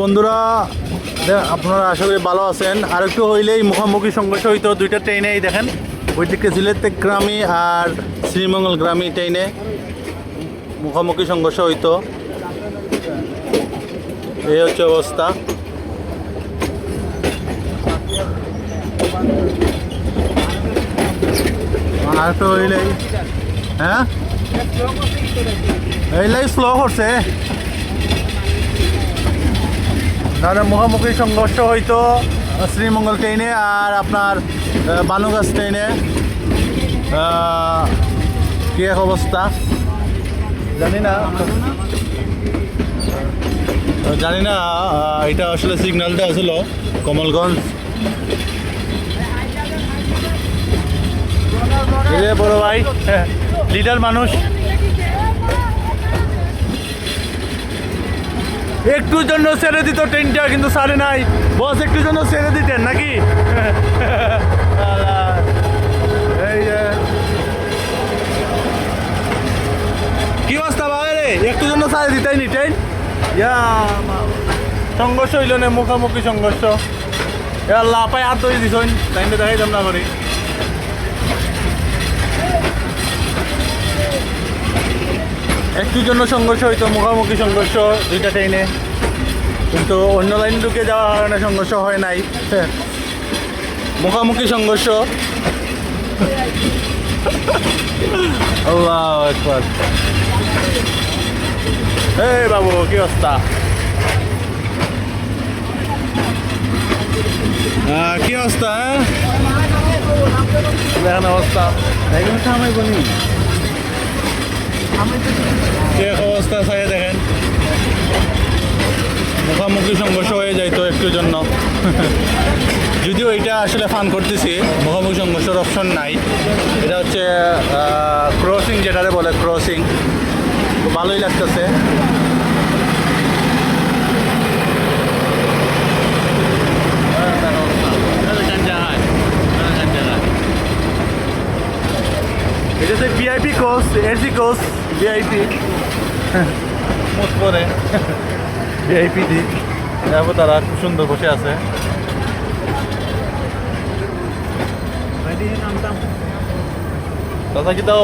বন্ধুরা আপনারা আশা করি ভালো আছেন। আর একটু হইলেই মুখোমুখি সংঘর্ষ হইতো দুইটা ট্রেনেই, দেখেন ওইদিকে সিলেটগ্রামী আর শ্রীমঙ্গলগ্রামী ট্রেনে মুখোমুখি সংঘর্ষ হইতো। এই হচ্ছে অবস্থা। আর একটু হইলেই হ্যাঁ এইলাই স্লো করছে, তাহলে মুখোমুখি সংঘর্ষ হইতো শ্রীমঙ্গল ট্রেনে আর আপনার বানুগাছ ট্রেনে। কি এক অবস্থা জানি না এটা আসলে সিগন্যালটা আসলো কমলগঞ্জ। বড় ভাই লিডার মানুষ, একটুর জন্য ছেড়ে দিত ট্রেনটা, কিন্তু ছাড়ে নাই। বস একটুর জন্য ছেড়ে দিতেন নাকি? এই কি অবস্থা বাবা রে, একটুর জন্য ছাড়ে দিতাই নি ট্রেন। সংঘর্ষ হইল না, মুখোমুখি সংঘর্ষ। আল্লাহ পাই হাত ধরে দিছ, ট্রেনটা দেখাই দাম না করি। একটুর জন্য সংঘর্ষ হইতো, মুখোমুখি সংঘর্ষ দুইটা ট্রেনে, কিন্তু অন্য লাইন ঢুকে যাওয়ার কারণে সংঘর্ষ হয় নাই। মুখোমুখি সংঘর্ষ। আল্লাহু আকবার। এই বাবু কি অবস্থা? কি অবস্থা? দেখেন অবস্থা, একদম সামাই বলি এক অবস্থা চাই দেখেন। মুখোমুখি সংঘর্ষ হয়ে যাইতো একটুর জন্য। যদিও এটা আসলে ফান করতেছি, মুখোমুখি সংঘর্ষের অপশন নাই। এটা হচ্ছে ক্রসিং, যেটারে বলে ক্রসিং। ভালোই লাগতেছে। এটা হচ্ছে VIP coach, AC coach VIP মুখ করে ভিআইপি দি। দেখো তারা খুব সুন্দর বসে আছে। দাদা কি দাও